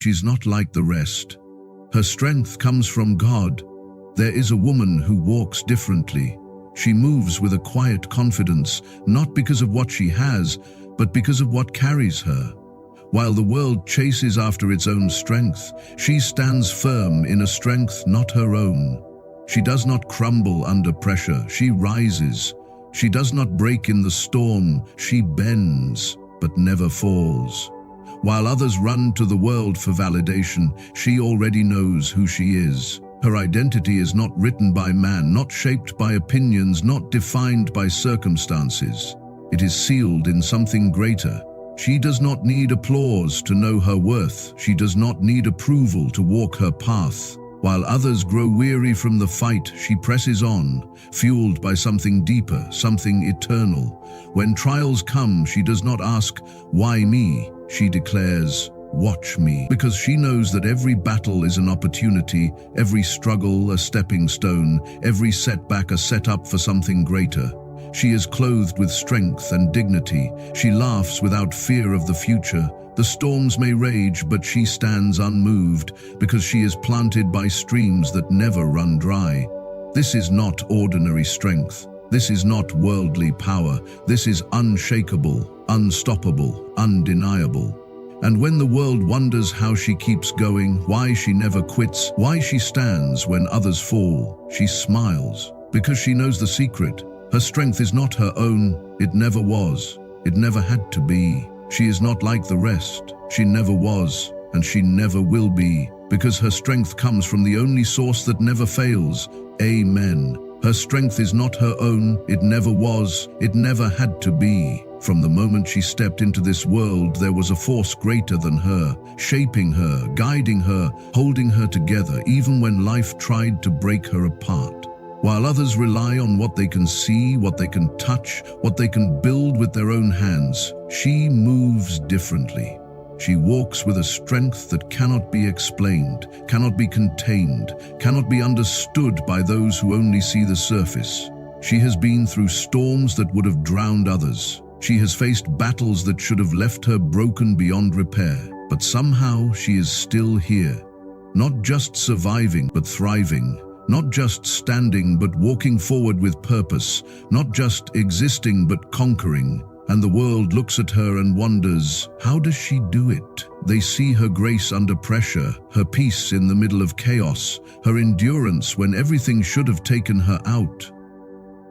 She's not like the rest. Her strength comes from God. There is a woman who walks differently. She moves with a quiet confidence, not because of what she has, but because of what carries her. While the world chases after its own strength, she stands firm in a strength not her own. She does not crumble under pressure, she rises. She does not break in the storm, she bends, but never falls. While others run to the world for validation, she already knows who she is. Her identity is not written by man, not shaped by opinions, not defined by circumstances. It is sealed in something greater. She does not need applause to know her worth. She does not need approval to walk her path. While others grow weary from the fight, she presses on, fueled by something deeper, something eternal. When trials come, she does not ask, "Why me?" She declares, "Watch me," because she knows that every battle is an opportunity, every struggle a stepping stone, every setback a setup for something greater. She is clothed with strength and dignity. She laughs without fear of the future. The storms may rage, but she stands unmoved because she is planted by streams that never run dry. This is not ordinary strength. This is not worldly power. This is unshakable, unstoppable, undeniable. And when the world wonders how she keeps going, why she never quits, why she stands when others fall, she smiles because she knows the secret. Her strength is not her own. It never was. It never had to be. She is not like the rest. She never was, and she never will be, because her strength comes from the only source that never fails. Amen. Her strength is not her own. It never was. It never had to be. From the moment she stepped into this world, there was a force greater than her, shaping her, guiding her, holding her together, even when life tried to break her apart. While others rely on what they can see, what they can touch, what they can build with their own hands, she moves differently. She walks with a strength that cannot be explained, cannot be contained, cannot be understood by those who only see the surface. She has been through storms that would have drowned others. She has faced battles that should have left her broken beyond repair. But somehow she is still here, not just surviving, but thriving. Not just standing, but walking forward with purpose. Not just existing, but conquering. And the world looks at her and wonders, how does she do it? They see her grace under pressure, her peace in the middle of chaos, her endurance when everything should have taken her out.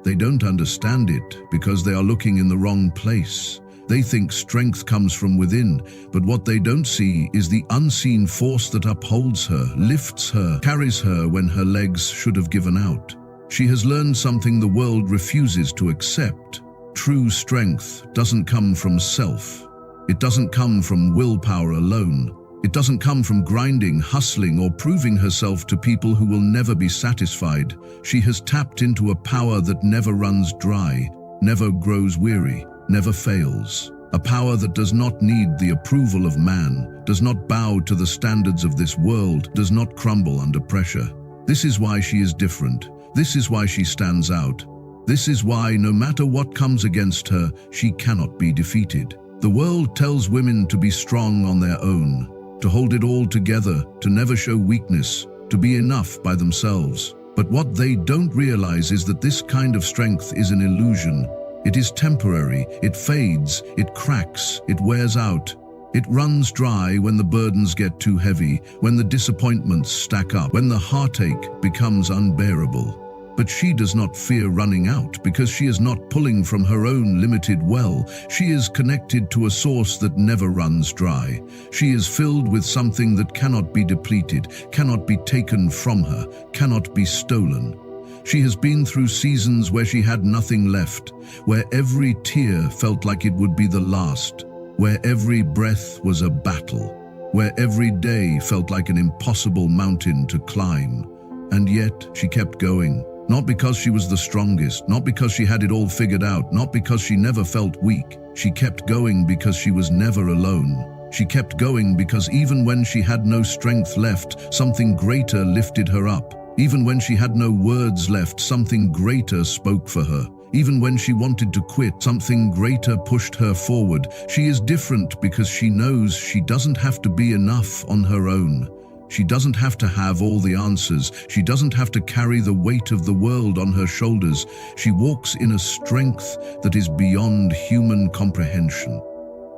They don't understand it because they are looking in the wrong place. They think strength comes from within, but what they don't see is the unseen force that upholds her, lifts her, carries her when her legs should have given out. She has learned something the world refuses to accept. True strength doesn't come from self. It doesn't come from willpower alone. It doesn't come from grinding, hustling, or proving herself to people who will never be satisfied. She has tapped into a power that never runs dry, never grows weary, never fails. A power that does not need the approval of man, does not bow to the standards of this world, does not crumble under pressure. This is why she is different. This is why she stands out. This is why, no matter what comes against her, she cannot be defeated. The world tells women to be strong on their own, to hold it all together, to never show weakness, to be enough by themselves. But what they don't realize is that this kind of strength is an illusion. It is temporary, it fades, it cracks, it wears out. It runs dry when the burdens get too heavy, when the disappointments stack up, when the heartache becomes unbearable. But she does not fear running out because she is not pulling from her own limited well. She is connected to a source that never runs dry. She is filled with something that cannot be depleted, cannot be taken from her, cannot be stolen. She has been through seasons where she had nothing left, where every tear felt like it would be the last, where every breath was a battle, where every day felt like an impossible mountain to climb. And yet she kept going. Not because she was the strongest, not because she had it all figured out, not because she never felt weak. She kept going because she was never alone. She kept going because even when she had no strength left, something greater lifted her up. Even when she had no words left, something greater spoke for her. Even when she wanted to quit, something greater pushed her forward. She is different because she knows she doesn't have to be enough on her own. She doesn't have to have all the answers. She doesn't have to carry the weight of the world on her shoulders. She walks in a strength that is beyond human comprehension.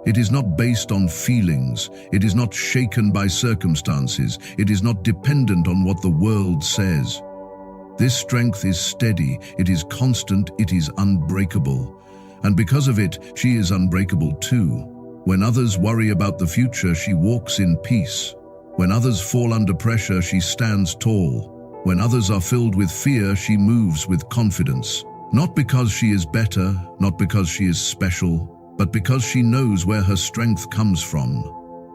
It is not based on feelings. It is not shaken by circumstances. It is not dependent on what the world says. This strength is steady. It is constant. It is unbreakable. And because of it, she is unbreakable too. When others worry about the future, she walks in peace. When others fall under pressure, she stands tall. When others are filled with fear, she moves with confidence. Not because she is better, not because she is special, but because she knows where her strength comes from.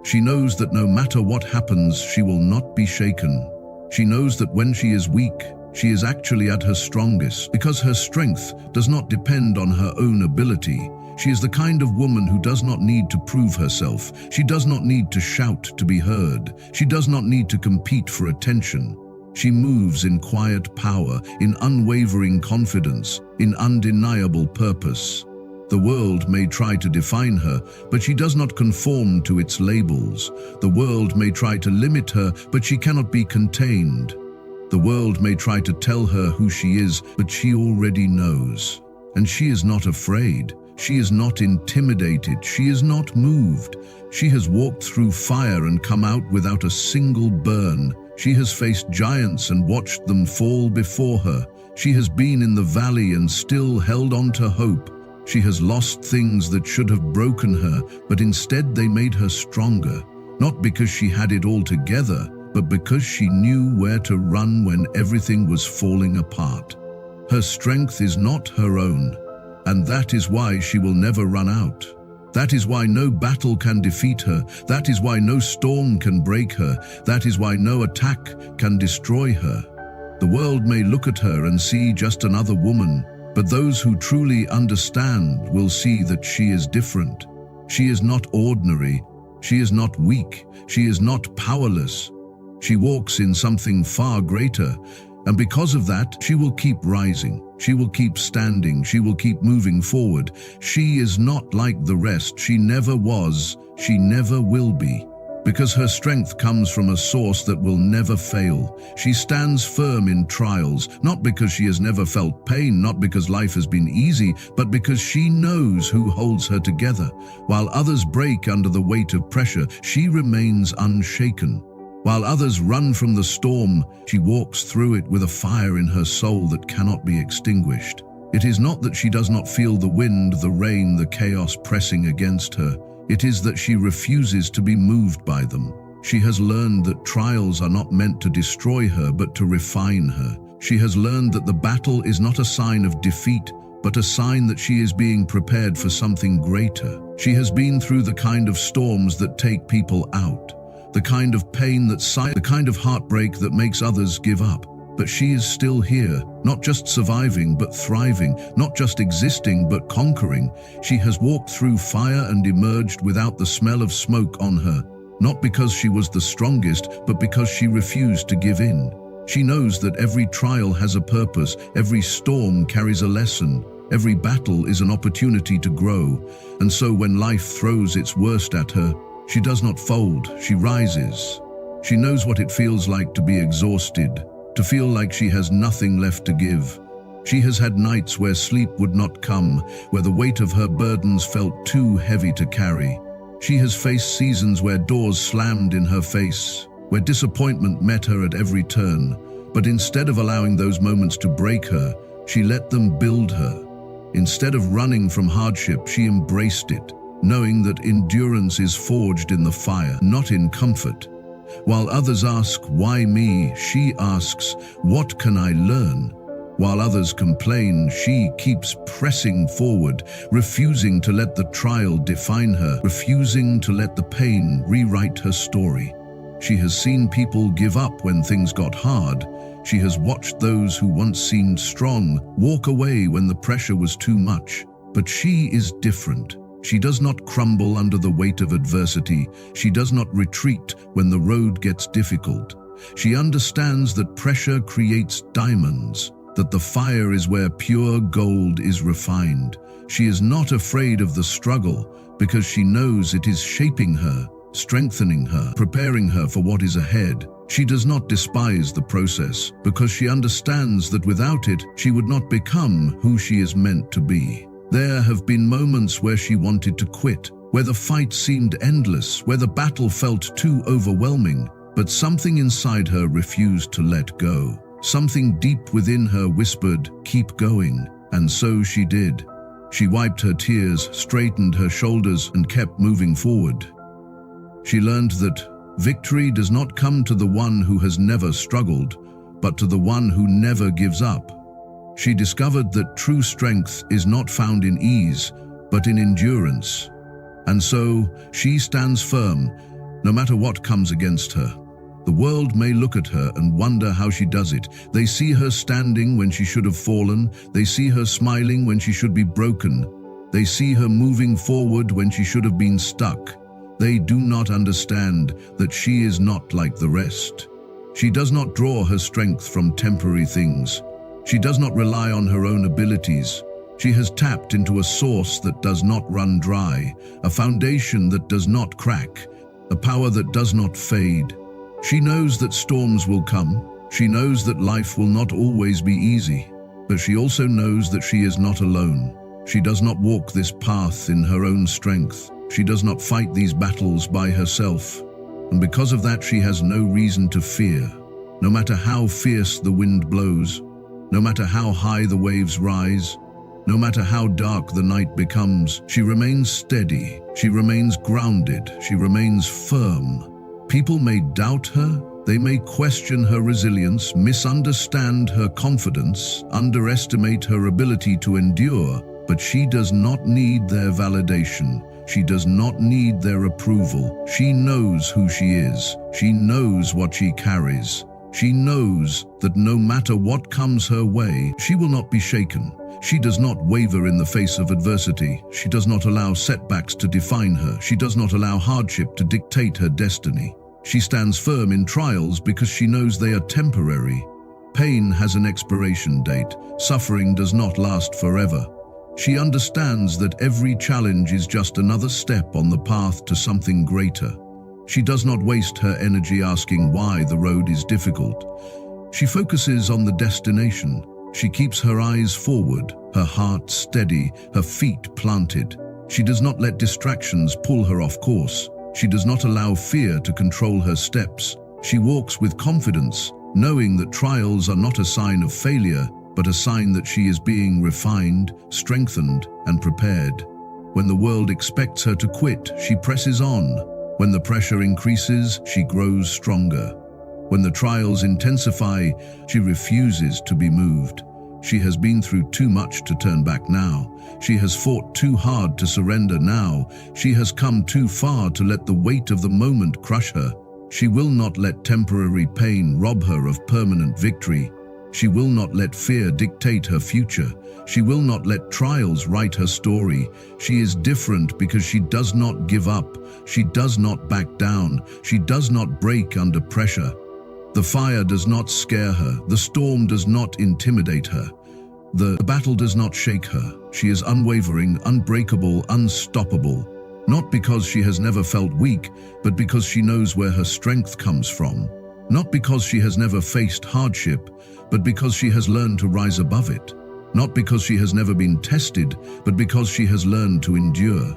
She knows that no matter what happens, she will not be shaken. She knows that when she is weak, she is actually at her strongest, because her strength does not depend on her own ability. She is the kind of woman who does not need to prove herself. She does not need to shout to be heard. She does not need to compete for attention. She moves in quiet power, in unwavering confidence, in undeniable purpose. The world may try to define her, but she does not conform to its labels. The world may try to limit her, but she cannot be contained. The world may try to tell her who she is, but she already knows. And she is not afraid. She is not intimidated. She is not moved. She has walked through fire and come out without a single burn. She has faced giants and watched them fall before her. She has been in the valley and still held on to hope. She has lost things that should have broken her, but instead they made her stronger. Not because she had it all together, but because she knew where to run when everything was falling apart. Her strength is not her own. And that is why she will never run out. That is why no battle can defeat her. That is why no storm can break her. That is why no attack can destroy her. The world may look at her and see just another woman, but those who truly understand will see that she is different. She is not ordinary. She is not weak. She is not powerless. She walks in something far greater. And because of that, she will keep rising. She will keep standing. She will keep moving forward. She is not like the rest. She never was. She never will be. Because her strength comes from a source that will never fail. She stands firm in trials, not because she has never felt pain, not because life has been easy, but because she knows who holds her together. While others break under the weight of pressure, she remains unshaken. While others run from the storm, she walks through it with a fire in her soul that cannot be extinguished. It is not that she does not feel the wind, the rain, the chaos pressing against her. It is that she refuses to be moved by them. She has learned that trials are not meant to destroy her, but to refine her. She has learned that the battle is not a sign of defeat, but a sign that she is being prepared for something greater. She has been through the kind of storms that take people out. The kind of pain the kind of heartbreak that makes others give up. But she is still here, not just surviving, but thriving, not just existing, but conquering. She has walked through fire and emerged without the smell of smoke on her, not because she was the strongest, but because she refused to give in. She knows that every trial has a purpose, every storm carries a lesson, every battle is an opportunity to grow. And so when life throws its worst at her, she does not fold, she rises. She knows what it feels like to be exhausted, to feel like she has nothing left to give. She has had nights where sleep would not come, where the weight of her burdens felt too heavy to carry. She has faced seasons where doors slammed in her face, where disappointment met her at every turn. But instead of allowing those moments to break her, she let them build her. Instead of running from hardship, she embraced it, knowing that endurance is forged in the fire, not in comfort. While others ask, "Why me?" she asks, "What can I learn?" While others complain, she keeps pressing forward, refusing to let the trial define her, refusing to let the pain rewrite her story. She has seen people give up when things got hard. She has watched those who once seemed strong walk away when the pressure was too much. But she is different. She does not crumble under the weight of adversity. She does not retreat when the road gets difficult. She understands that pressure creates diamonds, that the fire is where pure gold is refined. She is not afraid of the struggle because she knows it is shaping her, strengthening her, preparing her for what is ahead. She does not despise the process because she understands that without it, she would not become who she is meant to be. There have been moments where she wanted to quit, where the fight seemed endless, where the battle felt too overwhelming, but something inside her refused to let go. Something deep within her whispered, "Keep going." And so she did. She wiped her tears, straightened her shoulders, and kept moving forward. She learned that victory does not come to the one who has never struggled, but to the one who never gives up. She discovered that true strength is not found in ease, but in endurance. And so, she stands firm, no matter what comes against her. The world may look at her and wonder how she does it. They see her standing when she should have fallen. They see her smiling when she should be broken. They see her moving forward when she should have been stuck. They do not understand that she is not like the rest. She does not draw her strength from temporary things. She does not rely on her own abilities. She has tapped into a source that does not run dry, a foundation that does not crack, a power that does not fade. She knows that storms will come. She knows that life will not always be easy, but she also knows that she is not alone. She does not walk this path in her own strength. She does not fight these battles by herself. And because of that, she has no reason to fear. No matter how fierce the wind blows, no matter how high the waves rise, no matter how dark the night becomes, she remains steady. She remains grounded. She remains firm. People may doubt her, they may question her resilience, misunderstand her confidence, underestimate her ability to endure, but she does not need their validation. She does not need their approval. She knows who she is. She knows what she carries. She knows that no matter what comes her way, she will not be shaken. She does not waver in the face of adversity. She does not allow setbacks to define her. She does not allow hardship to dictate her destiny. She stands firm in trials because she knows they are temporary. Pain has an expiration date. Suffering does not last forever. She understands that every challenge is just another step on the path to something greater. She does not waste her energy asking why the road is difficult. She focuses on the destination. She keeps her eyes forward, her heart steady, her feet planted. She does not let distractions pull her off course. She does not allow fear to control her steps. She walks with confidence, knowing that trials are not a sign of failure, but a sign that she is being refined, strengthened, and prepared. When the world expects her to quit, she presses on. When the pressure increases, she grows stronger. When the trials intensify, she refuses to be moved. She has been through too much to turn back now. She has fought too hard to surrender now. She has come too far to let the weight of the moment crush her. She will not let temporary pain rob her of permanent victory. She will not let fear dictate her future. She will not let trials write her story. She is different because she does not give up. She does not back down. She does not break under pressure. The fire does not scare her. The storm does not intimidate her. The battle does not shake her. She is unwavering, unbreakable, unstoppable. Not because she has never felt weak, but because she knows where her strength comes from. Not because she has never faced hardship, but because she has learned to rise above it. Not because she has never been tested, but because she has learned to endure.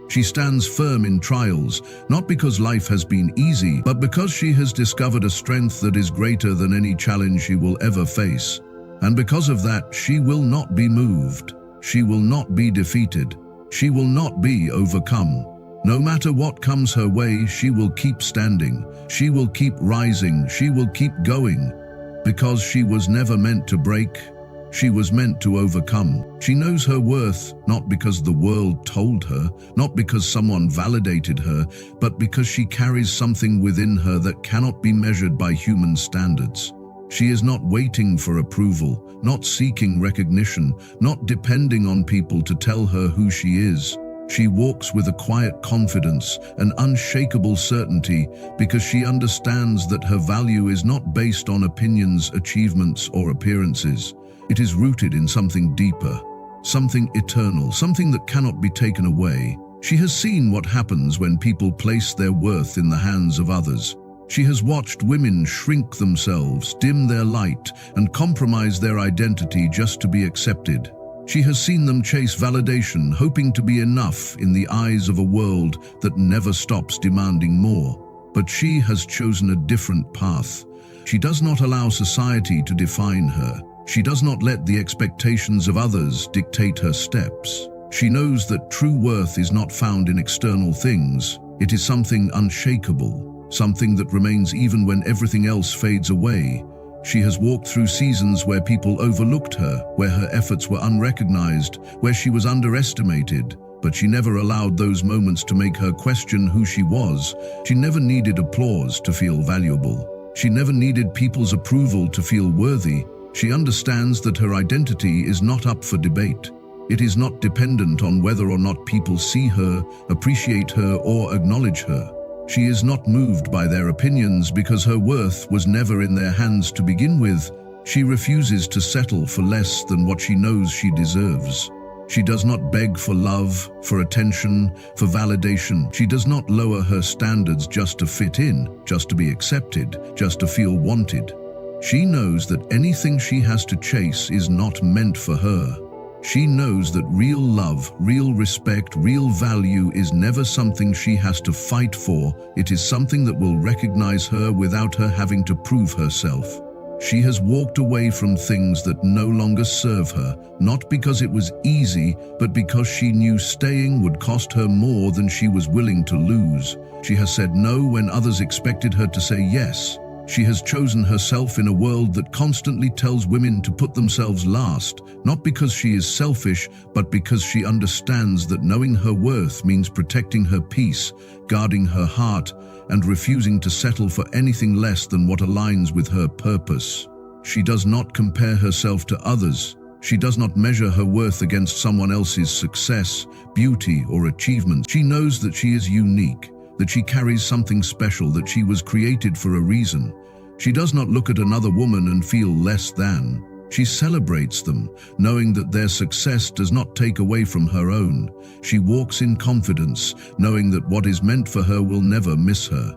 She stands firm in trials, not because life has been easy, but because she has discovered a strength that is greater than any challenge she will ever face. And because of that, she will not be moved. She will not be defeated. She will not be overcome. No matter what comes her way, she will keep standing. She will keep rising. She will keep going. Because she was never meant to break. She was meant to overcome. She knows her worth, not because the world told her, not because someone validated her, but because she carries something within her that cannot be measured by human standards. She is not waiting for approval, not seeking recognition, not depending on people to tell her who she is. She walks with a quiet confidence, an unshakable certainty, because she understands that her value is not based on opinions, achievements, or appearances. It is rooted in something deeper, something eternal, something that cannot be taken away. She has seen what happens when people place their worth in the hands of others. She has watched women shrink themselves, dim their light, and compromise their identity just to be accepted. She has seen them chase validation, hoping to be enough in the eyes of a world that never stops demanding more. But she has chosen a different path. She does not allow society to define her. She does not let the expectations of others dictate her steps. She knows that true worth is not found in external things. It is something unshakable, something that remains even when everything else fades away. She has walked through seasons where people overlooked her, where her efforts were unrecognized, where she was underestimated, but she never allowed those moments to make her question who she was. She never needed applause to feel valuable. She never needed people's approval to feel worthy. She understands that her identity is not up for debate. It is not dependent on whether or not people see her, appreciate her, or acknowledge her. She is not moved by their opinions because her worth was never in their hands to begin with. She refuses to settle for less than what she knows she deserves. She does not beg for love, for attention, for validation. She does not lower her standards just to fit in, just to be accepted, just to feel wanted. She knows that anything she has to chase is not meant for her. She knows that real love, real respect, real value is never something she has to fight for. It is something that will recognize her without her having to prove herself. She has walked away from things that no longer serve her, not because it was easy, but because she knew staying would cost her more than she was willing to lose. She has said no when others expected her to say yes. She has chosen herself in a world that constantly tells women to put themselves last, not because she is selfish, but because she understands that knowing her worth means protecting her peace, guarding her heart, and refusing to settle for anything less than what aligns with her purpose. She does not compare herself to others. She does not measure her worth against someone else's success, beauty, or achievement. She knows that she is unique, that she carries something special, that she was created for a reason. She does not look at another woman and feel less than. She celebrates them, knowing that their success does not take away from her own. She walks in confidence, knowing that what is meant for her will never miss her.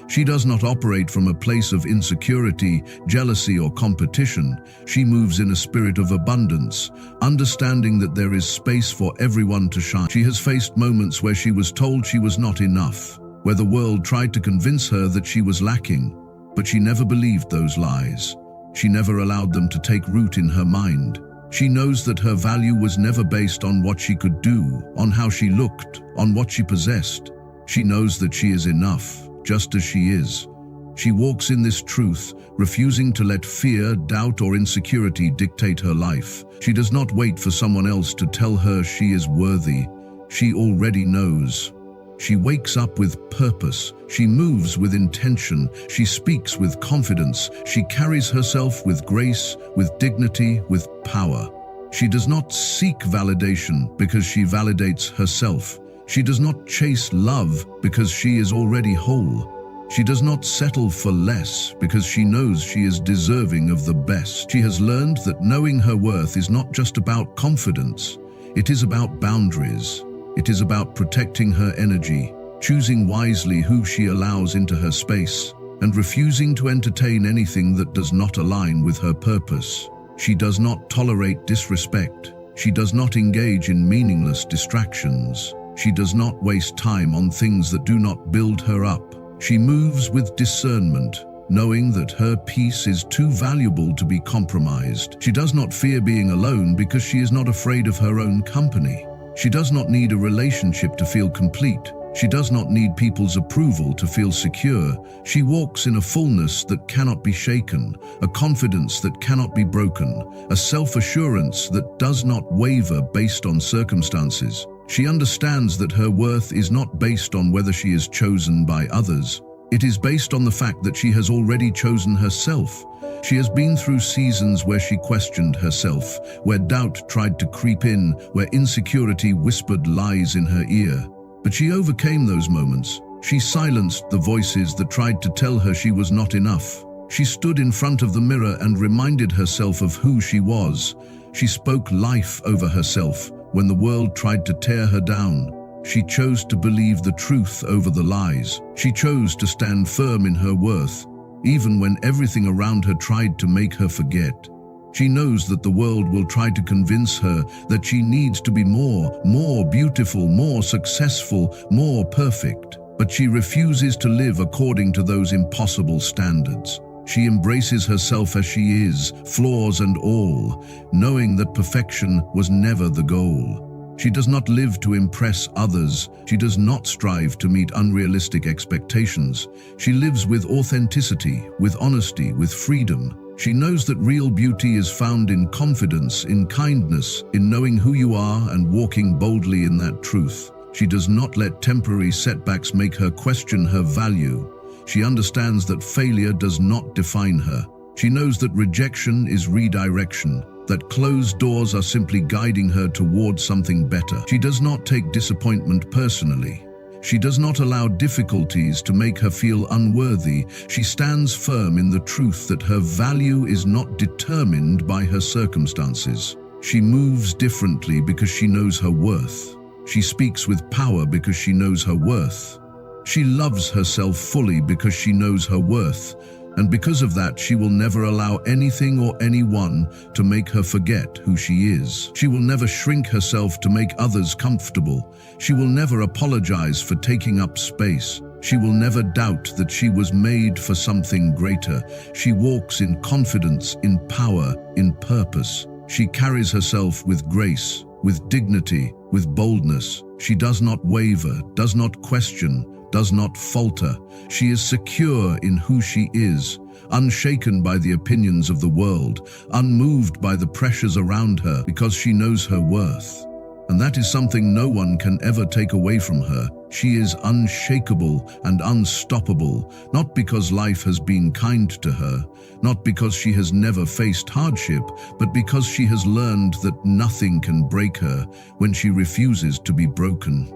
She does not operate from a place of insecurity, jealousy, or competition. She moves in a spirit of abundance, understanding that there is space for everyone to shine. She has faced moments where she was told she was not enough, where the world tried to convince her that she was lacking, but she never believed those lies. She never allowed them to take root in her mind. She knows that her value was never based on what she could do, on how she looked, on what she possessed. She knows that she is enough, just as she is. She walks in this truth, refusing to let fear, doubt, or insecurity dictate her life. She does not wait for someone else to tell her she is worthy. She already knows. She wakes up with purpose. She moves with intention. She speaks with confidence. She carries herself with grace, with dignity, with power. She does not seek validation because she validates herself. She does not chase love because she is already whole. She does not settle for less because she knows she is deserving of the best. She has learned that knowing her worth is not just about confidence. It is about boundaries. It is about protecting her energy, choosing wisely who she allows into her space, and refusing to entertain anything that does not align with her purpose. She does not tolerate disrespect. She does not engage in meaningless distractions. She does not waste time on things that do not build her up. She moves with discernment, knowing that her peace is too valuable to be compromised. She does not fear being alone because she is not afraid of her own company. She does not need a relationship to feel complete. She does not need people's approval to feel secure. She walks in a fullness that cannot be shaken, a confidence that cannot be broken, a self-assurance that does not waver based on circumstances. She understands that her worth is not based on whether she is chosen by others. It is based on the fact that she has already chosen herself. She has been through seasons where she questioned herself, where doubt tried to creep in, where insecurity whispered lies in her ear. But she overcame those moments. She silenced the voices that tried to tell her she was not enough. She stood in front of the mirror and reminded herself of who she was. She spoke life over herself when the world tried to tear her down. She chose to believe the truth over the lies. She chose to stand firm in her worth, even when everything around her tried to make her forget. She knows that the world will try to convince her that she needs to be more beautiful, more successful, more perfect. But she refuses to live according to those impossible standards. She embraces herself as she is, flaws and all, knowing that perfection was never the goal. She does not live to impress others. She does not strive to meet unrealistic expectations. She lives with authenticity, with honesty, with freedom. She knows that real beauty is found in confidence, in kindness, in knowing who you are and walking boldly in that truth. She does not let temporary setbacks make her question her value. She understands that failure does not define her. She knows that rejection is redirection, that closed doors are simply guiding her towards something better. She does not take disappointment personally. She does not allow difficulties to make her feel unworthy. She stands firm in the truth that her value is not determined by her circumstances. She moves differently because she knows her worth. She speaks with power because she knows her worth. She loves herself fully because she knows her worth. And because of that, she will never allow anything or anyone to make her forget who she is. She will never shrink herself to make others comfortable. She will never apologize for taking up space. She will never doubt that she was made for something greater. She walks in confidence, in power, in purpose. She carries herself with grace, with dignity, with boldness. She does not waver, does not question, does not falter. She is secure in who she is, unshaken by the opinions of the world, unmoved by the pressures around her, because she knows her worth. And that is something no one can ever take away from her. She is unshakable and unstoppable, not because life has been kind to her, not because she has never faced hardship, but because she has learned that nothing can break her when she refuses to be broken.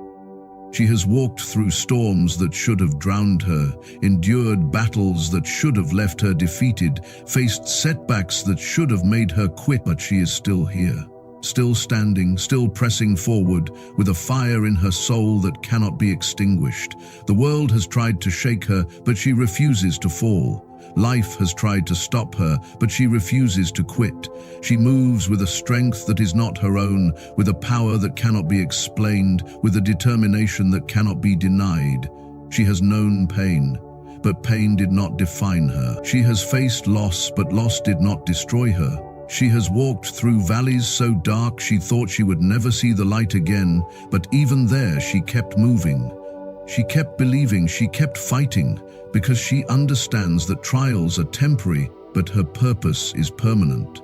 She has walked through storms that should have drowned her, endured battles that should have left her defeated, faced setbacks that should have made her quit, but she is still here, still standing, still pressing forward, with a fire in her soul that cannot be extinguished. The world has tried to shake her, but she refuses to fall. Life has tried to stop her, but she refuses to quit. She moves with a strength that is not her own, with a power that cannot be explained, with a determination that cannot be denied. She has known pain, but pain did not define her. She has faced loss, but loss did not destroy her. She has walked through valleys so dark she thought she would never see the light again, but even there she kept moving. She kept believing, she kept fighting, because she understands that trials are temporary, but her purpose is permanent.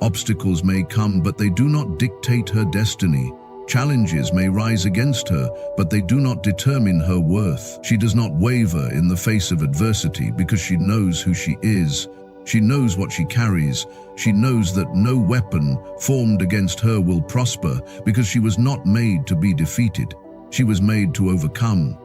Obstacles may come, but they do not dictate her destiny. Challenges may rise against her, but they do not determine her worth. She does not waver in the face of adversity because she knows who she is. She knows what she carries. She knows that no weapon formed against her will prosper because she was not made to be defeated. She was made to overcome.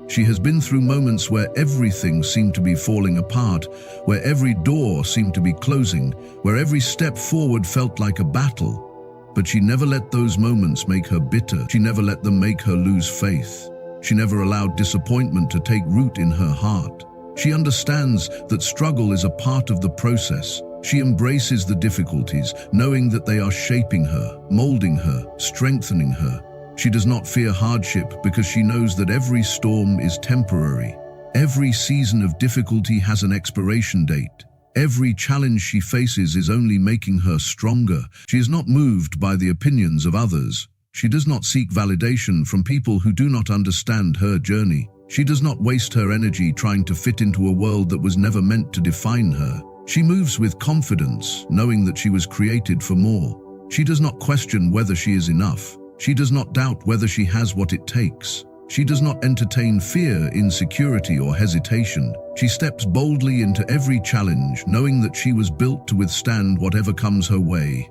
She has been through moments where everything seemed to be falling apart, where every door seemed to be closing, where every step forward felt like a battle. But she never let those moments make her bitter. She never let them make her lose faith. She never allowed disappointment to take root in her heart. She understands that struggle is a part of the process. She embraces the difficulties, knowing that they are shaping her, molding her, strengthening her. She does not fear hardship because she knows that every storm is temporary. Every season of difficulty has an expiration date. Every challenge she faces is only making her stronger. She is not moved by the opinions of others. She does not seek validation from people who do not understand her journey. She does not waste her energy trying to fit into a world that was never meant to define her. She moves with confidence, knowing that she was created for more. She does not question whether she is enough. She does not doubt whether she has what it takes. She does not entertain fear, insecurity, or hesitation. She steps boldly into every challenge, knowing that she was built to withstand whatever comes her way.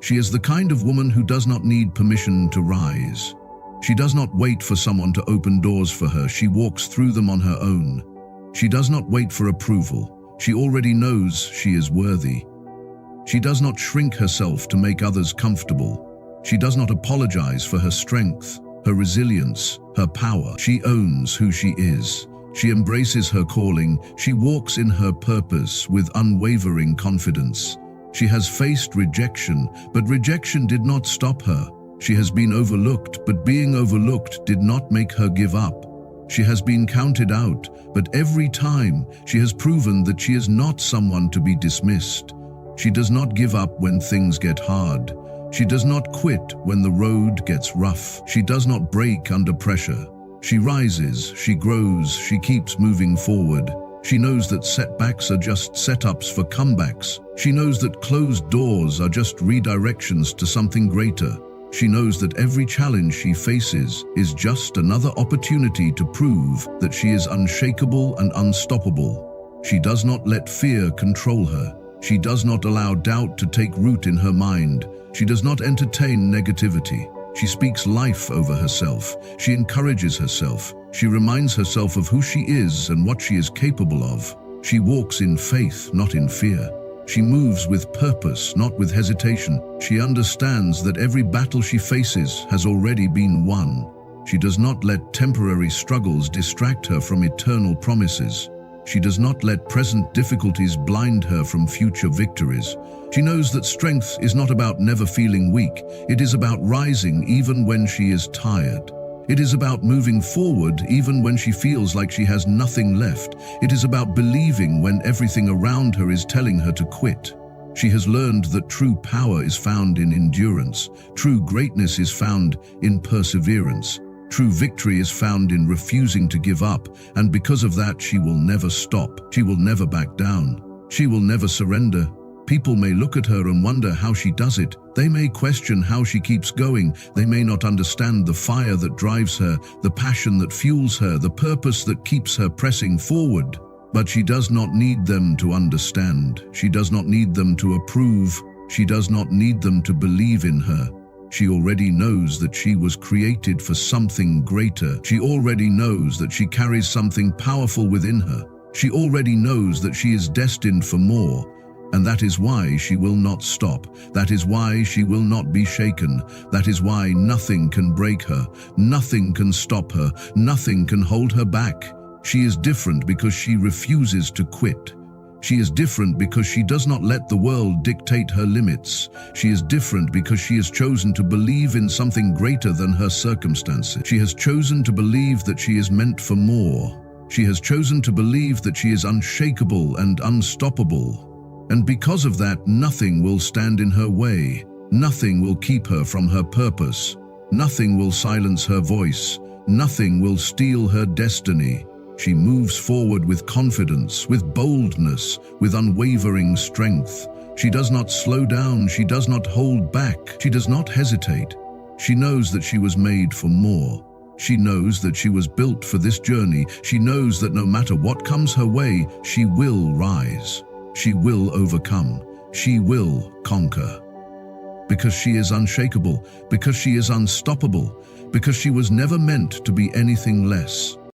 She is the kind of woman who does not need permission to rise. She does not wait for someone to open doors for her. She walks through them on her own. She does not wait for approval. She already knows she is worthy. She does not shrink herself to make others comfortable. She does not apologize for her strength, her resilience, her power. She owns who she is. She embraces her calling. She walks in her purpose with unwavering confidence. She has faced rejection, but rejection did not stop her. She has been overlooked, but being overlooked did not make her give up. She has been counted out, but every time she has proven that she is not someone to be dismissed. She does not give up when things get hard. She does not quit when the road gets rough. She does not break under pressure. She rises, she grows, she keeps moving forward. She knows that setbacks are just setups for comebacks. She knows that closed doors are just redirections to something greater. She knows that every challenge she faces is just another opportunity to prove that she is unshakable and unstoppable. She does not let fear control her. She does not allow doubt to take root in her mind. She does not entertain negativity. She speaks life over herself. She encourages herself. She reminds herself of who she is and what she is capable of. She walks in faith, not in fear. She moves with purpose, not with hesitation. She understands that every battle she faces has already been won. She does not let temporary struggles distract her from eternal promises. She does not let present difficulties blind her from future victories. She knows that strength is not about never feeling weak. It is about rising even when she is tired. It is about moving forward even when she feels like she has nothing left. It is about believing when everything around her is telling her to quit. She has learned that true power is found in endurance. True greatness is found in perseverance. True victory is found in refusing to give up, and because of that, she will never stop. She will never back down. She will never surrender. People may look at her and wonder how she does it. They may question how she keeps going. They may not understand the fire that drives her, the passion that fuels her, the purpose that keeps her pressing forward. But she does not need them to understand. She does not need them to approve. She does not need them to believe in her. She already knows that she was created for something greater. She already knows that she carries something powerful within her. She already knows that she is destined for more. And that is why she will not stop. That is why she will not be shaken. That is why nothing can break her. Nothing can stop her. Nothing can hold her back. She is different because she refuses to quit. She is different because she does not let the world dictate her limits. She is different because she has chosen to believe in something greater than her circumstances. She has chosen to believe that she is meant for more. She has chosen to believe that she is unshakable and unstoppable. And because of that, nothing will stand in her way. Nothing will keep her from her purpose. Nothing will silence her voice. Nothing will steal her destiny. She moves forward with confidence, with boldness, with unwavering strength. She does not slow down. She does not hold back. She does not hesitate. She knows that she was made for more. She knows that she was built for this journey. She knows that no matter what comes her way, she will rise. She will overcome. She will conquer. Because she is unshakable, because she is unstoppable, because she was never meant to be anything less.